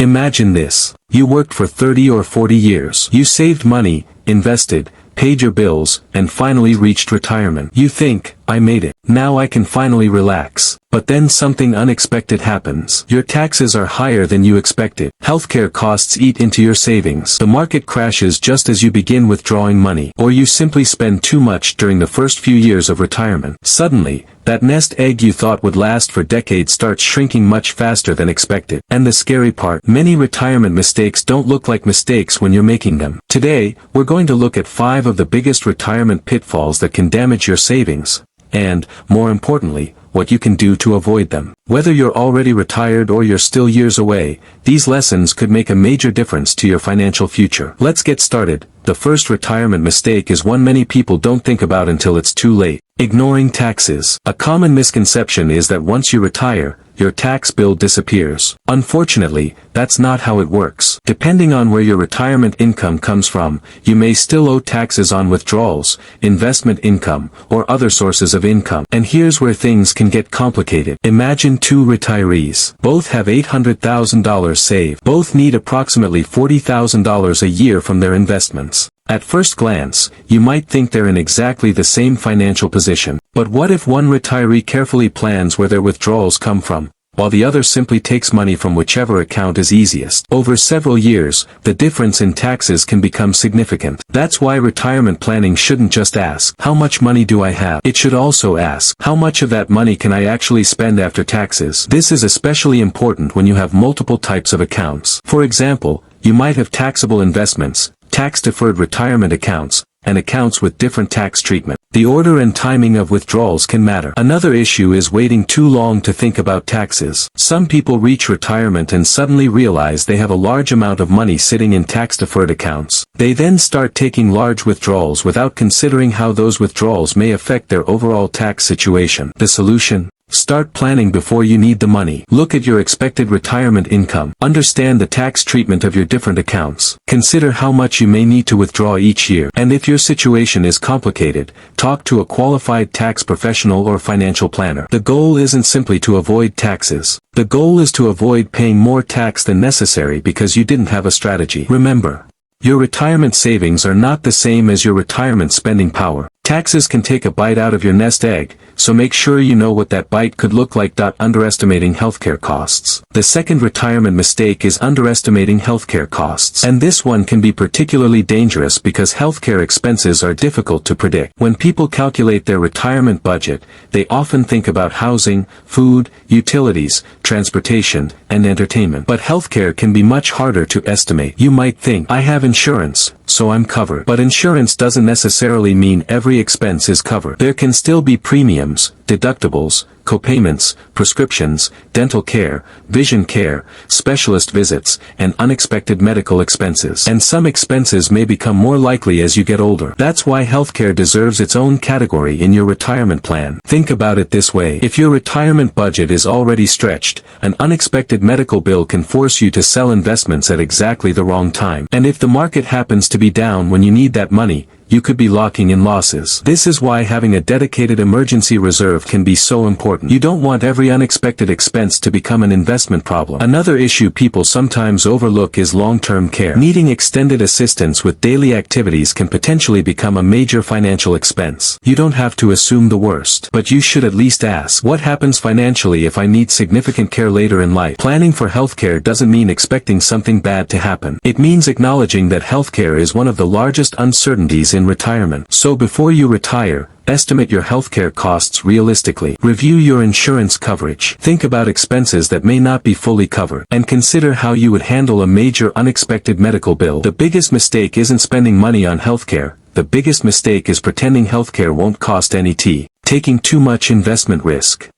Imagine this. You worked for 30 or 40 years. You saved money, invested, paid your bills, and finally reached retirement. You think, I made it. Now I can finally relax. But then something unexpected happens. Your taxes are higher than you expected. Healthcare costs eat into your savings. The market crashes just as you begin withdrawing money. Or you simply spend too much during the first few years of retirement. Suddenly, that nest egg you thought would last for decades starts shrinking much faster than expected. And the scary part, many retirement mistakes don't look like mistakes when you're making them. Today, we're going to look at 5 of the biggest retirement pitfalls that can damage your savings. And, more importantly, what you can do to avoid them. Whether you're already retired or you're still years away, these lessons could make a major difference to your financial future. Let's get started. The first retirement mistake is one many people don't think about until it's too late. Ignoring taxes. A common misconception is that once you retire, your tax bill disappears. Unfortunately, that's not how it works. Depending on where your retirement income comes from, you may still owe taxes on withdrawals, investment income, or other sources of income. And here's where things can get complicated. Imagine 2 retirees. Both have $800,000 saved. Both need approximately $40,000 a year from their investments. At first glance, you might think they're in exactly the same financial position. But what if one retiree carefully plans where their withdrawals come from, while the other simply takes money from whichever account is easiest? Over several years, the difference in taxes can become significant. That's why retirement planning shouldn't just ask, how much money do I have? It should also ask, how much of that money can I actually spend after taxes? This is especially important when you have multiple types of accounts. For example, you might have taxable investments, tax-deferred retirement accounts, and accounts with different tax treatment. The order and timing of withdrawals can matter. Another issue is waiting too long to think about taxes. Some people reach retirement and suddenly realize they have a large amount of money sitting in tax-deferred accounts. They then start taking large withdrawals without considering how those withdrawals may affect their overall tax situation. The solution? Start planning before you need the money. Look at your expected retirement income. Understand the tax treatment of your different accounts. Consider how much you may need to withdraw each year. And if your situation is complicated, talk to a qualified tax professional or financial planner. The goal isn't simply to avoid taxes. The goal is to avoid paying more tax than necessary because you didn't have a strategy. Remember, your retirement savings are not the same as your retirement spending power. Taxes can take a bite out of your nest egg, so make sure you know what that bite could look like. Underestimating healthcare costs. The second retirement mistake is underestimating healthcare costs. And this one can be particularly dangerous because healthcare expenses are difficult to predict. When people calculate their retirement budget, they often think about housing, food, utilities, transportation, and entertainment. But healthcare can be much harder to estimate. You might think, I have insurance, so I'm covered. But insurance doesn't necessarily mean every expense is covered. There can still be premiums, deductibles, copayments, prescriptions, dental care, vision care, specialist visits, and unexpected medical expenses. And some expenses may become more likely as you get older. That's why healthcare deserves its own category in your retirement plan. Think about it this way. If your retirement budget is already stretched, an unexpected medical bill can force you to sell investments at exactly the wrong time. And if the market happens to be down when you need that money, you could be locking in losses. This is why having a dedicated emergency reserve can be so important. You don't want every unexpected expense to become an investment problem. Another issue people sometimes overlook is long-term care. Needing extended assistance with daily activities can potentially become a major financial expense. You don't have to assume the worst, but you should at least ask, what happens financially if I need significant care later in life? Planning for healthcare doesn't mean expecting something bad to happen. It means acknowledging that healthcare is one of the largest uncertainties in retirement. So before you retire, estimate your healthcare costs realistically. Review your insurance coverage. Think about expenses that may not be fully covered. And consider how you would handle a major unexpected medical bill. The biggest mistake isn't spending money on healthcare. The biggest mistake is pretending healthcare won't cost any tea. Taking too much investment risk.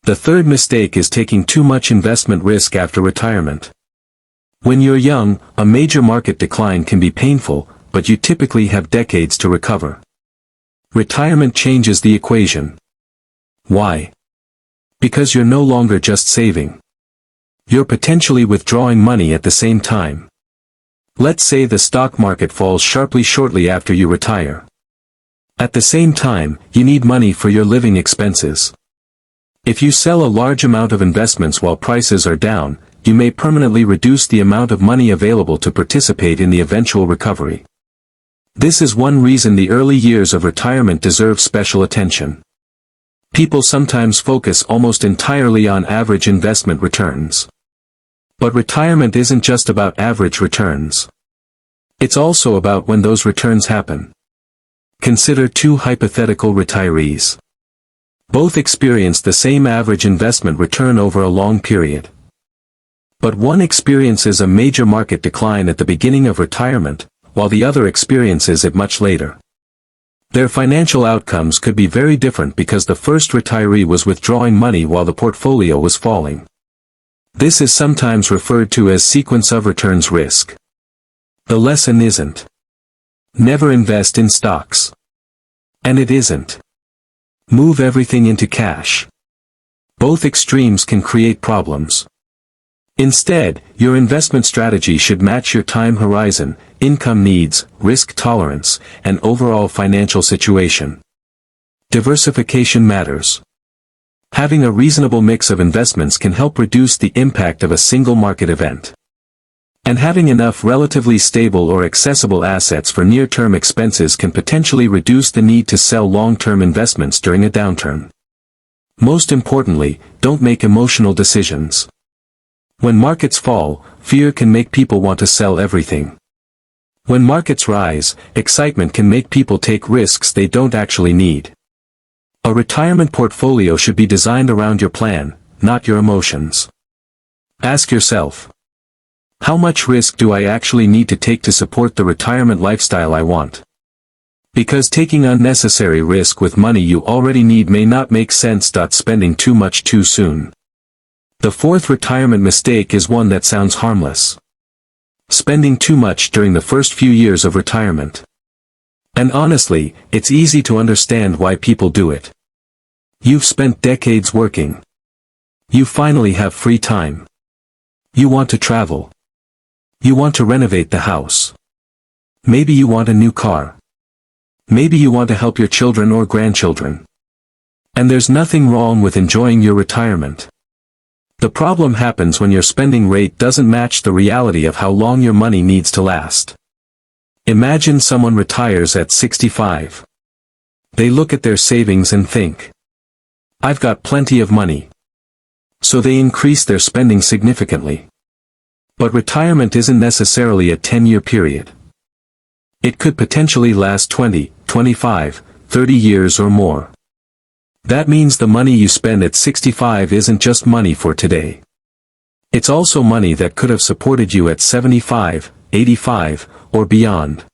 The third mistake is taking too much investment risk after retirement. When you're young, a major market decline can be painful, but you typically have decades to recover. Retirement changes the equation. Why? Because you're no longer just saving. You're potentially withdrawing money at the same time. Let's say the stock market falls sharply shortly after you retire. At the same time, you need money for your living expenses. If you sell a large amount of investments while prices are down, you may permanently reduce the amount of money available to participate in the eventual recovery. This is one reason the early years of retirement deserve special attention. People sometimes focus almost entirely on average investment returns. But retirement isn't just about average returns. It's also about when those returns happen. Consider two hypothetical retirees. Both experienced the same average investment return over a long period. But one experiences a major market decline at the beginning of retirement, while the other experiences it much later. Their financial outcomes could be very different because the first retiree was withdrawing money while the portfolio was falling. This is sometimes referred to as sequence of returns risk. The lesson isn't never invest in stocks. And it isn't move everything into cash. Both extremes can create problems. Instead, your investment strategy should match your time horizon, income needs, risk tolerance, and overall financial situation. Diversification matters. Having a reasonable mix of investments can help reduce the impact of a single market event. And having enough relatively stable or accessible assets for near-term expenses can potentially reduce the need to sell long-term investments during a downturn. Most importantly, don't make emotional decisions. When markets fall, fear can make people want to sell everything. When markets rise, excitement can make people take risks they don't actually need. A retirement portfolio should be designed around your plan, not your emotions. Ask yourself, how much risk do I actually need to take to support the retirement lifestyle I want? Because taking unnecessary risk with money you already need may not make sense. Spending too much too soon. The fourth retirement mistake is one that sounds harmless. Spending too much during the first few years of retirement. And honestly, it's easy to understand why people do it. You've spent decades working. You finally have free time. You want to travel. You want to renovate the house. Maybe you want a new car. Maybe you want to help your children or grandchildren. And there's nothing wrong with enjoying your retirement. The problem happens when your spending rate doesn't match the reality of how long your money needs to last. Imagine someone retires at 65. They look at their savings and think, I've got plenty of money. So they increase their spending significantly. But retirement isn't necessarily a 10-year period. It could potentially last 20, 25, 30 years or more. That means the money you spend at 65 isn't just money for today. It's also money that could have supported you at 75, 85, or beyond.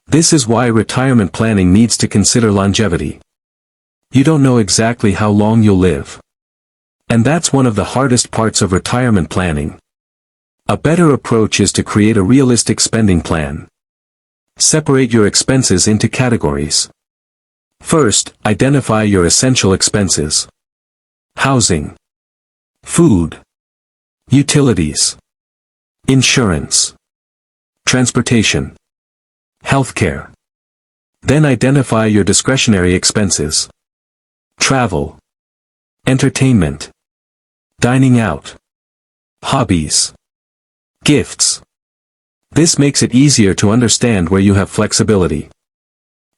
This is why retirement planning needs to consider longevity. You don't know exactly how long you'll live. And that's one of the hardest parts of retirement planning. A better approach is to create a realistic spending plan. Separate your expenses into categories. First, identify your essential expenses. Housing. Food. Utilities. Insurance. Transportation. Healthcare. Then identify your discretionary expenses. Travel. Entertainment. Dining out. Hobbies. Gifts. This makes it easier to understand where you have flexibility.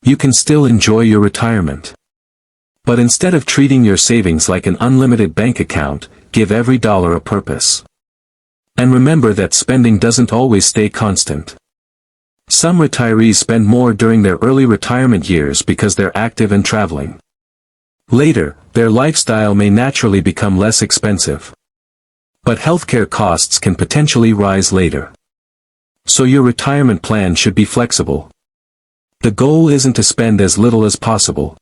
You can still enjoy your retirement. But instead of treating your savings like an unlimited bank account, give every dollar a purpose. And remember that spending doesn't always stay constant. Some retirees spend more during their early retirement years because they're active and traveling. Later, their lifestyle may naturally become less expensive. But healthcare costs can potentially rise later. So your retirement plan should be flexible. The goal isn't to spend as little as possible.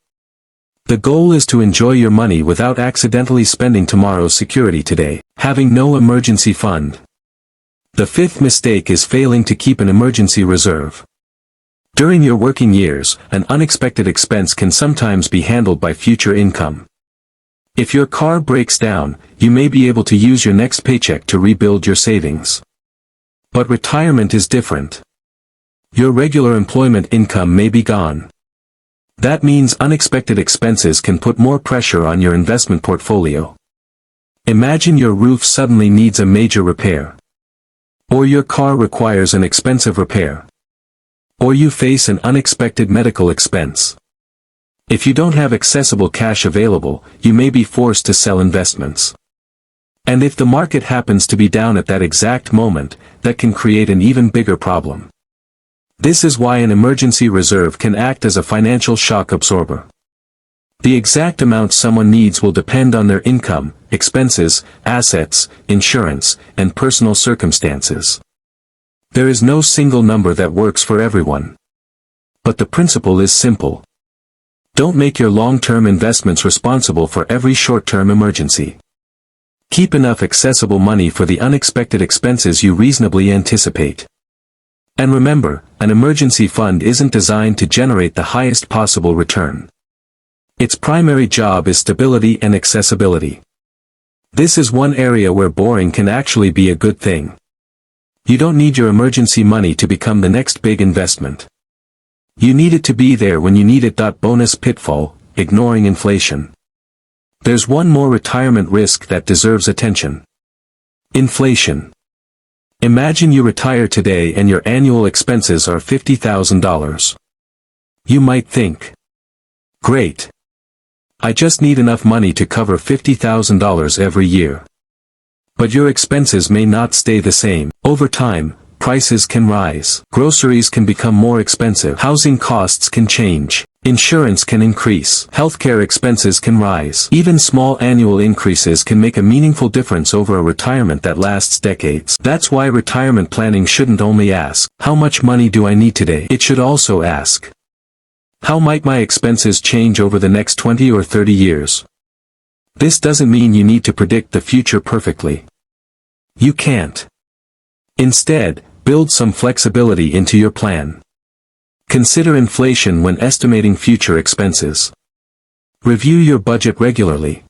The goal is to enjoy your money without accidentally spending tomorrow's security today. Having no emergency fund. The fifth mistake is failing to keep an emergency reserve. During your working years, an unexpected expense can sometimes be handled by future income. If your car breaks down, you may be able to use your next paycheck to rebuild your savings. But retirement is different. Your regular employment income may be gone. That means unexpected expenses can put more pressure on your investment portfolio. Imagine your roof suddenly needs a major repair. Or your car requires an expensive repair. Or you face an unexpected medical expense. If you don't have accessible cash available, you may be forced to sell investments. And if the market happens to be down at that exact moment, that can create an even bigger problem. This is why an emergency reserve can act as a financial shock absorber. The exact amount someone needs will depend on their income, expenses, assets, insurance, and personal circumstances. There is no single number that works for everyone. But the principle is simple. Don't make your long-term investments responsible for every short-term emergency. Keep enough accessible money for the unexpected expenses you reasonably anticipate. And remember, an emergency fund isn't designed to generate the highest possible return. Its primary job is stability and accessibility. This is one area where boring can actually be a good thing. You don't need your emergency money to become the next big investment. You need it to be there when you need it. Bonus pitfall: ignoring inflation. There's one more retirement risk that deserves attention. Inflation. Imagine you retire today and your annual expenses are $50,000. You might think, great. I just need enough money to cover $50,000 every year. But your expenses may not stay the same. Over time, prices can rise. Groceries can become more expensive. Housing costs can change. Insurance can increase. Healthcare expenses can rise. Even small annual increases can make a meaningful difference over a retirement that lasts decades. That's why retirement planning shouldn't only ask, how much money do I need today? It should also ask, how might my expenses change over the next 20 or 30 years? This doesn't mean you need to predict the future perfectly. You can't. Instead, build some flexibility into your plan. Consider inflation when estimating future expenses. Review your budget regularly.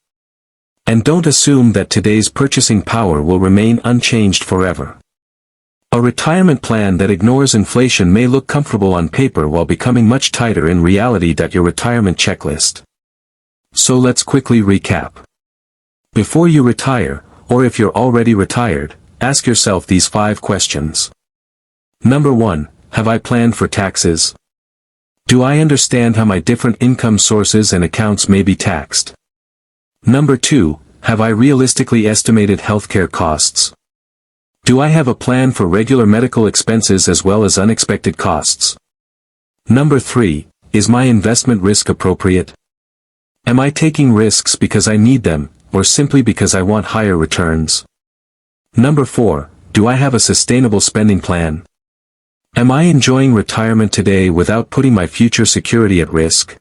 And don't assume that today's purchasing power will remain unchanged forever. A retirement plan that ignores inflation may look comfortable on paper while becoming much tighter in reality. Your retirement checklist. So let's quickly recap. Before you retire, or if you're already retired, ask yourself these 5 questions. Number 1, have I planned for taxes? Do I understand how my different income sources and accounts may be taxed? Number 2, have I realistically estimated healthcare costs? Do I have a plan for regular medical expenses as well as unexpected costs? Number 3, is my investment risk appropriate? Am I taking risks because I need them, or simply because I want higher returns? Number 4, do I have a sustainable spending plan? Am I enjoying retirement today without putting my future security at risk?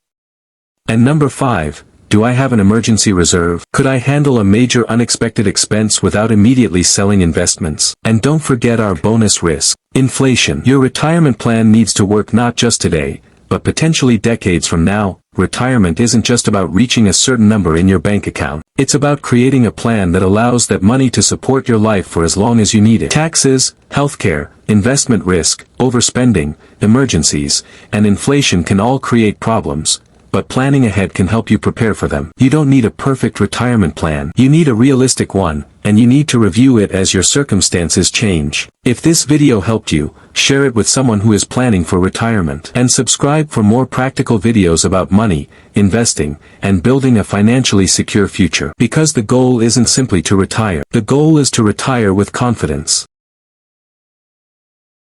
And number 5, do I have an emergency reserve? Could I handle a major unexpected expense without immediately selling investments? And don't forget our bonus risk, inflation. Your retirement plan needs to work not just today, but potentially decades from now. Retirement isn't just about reaching a certain number in your bank account. It's about creating a plan that allows that money to support your life for as long as you need it. Taxes, healthcare, investment risk, overspending, emergencies, and inflation can all create problems, but planning ahead can help you prepare for them. You don't need a perfect retirement plan. You need a realistic one, and you need to review it as your circumstances change. If this video helped you, share it with someone who is planning for retirement. And subscribe for more practical videos about money, investing, and building a financially secure future. Because the goal isn't simply to retire. The goal is to retire with confidence.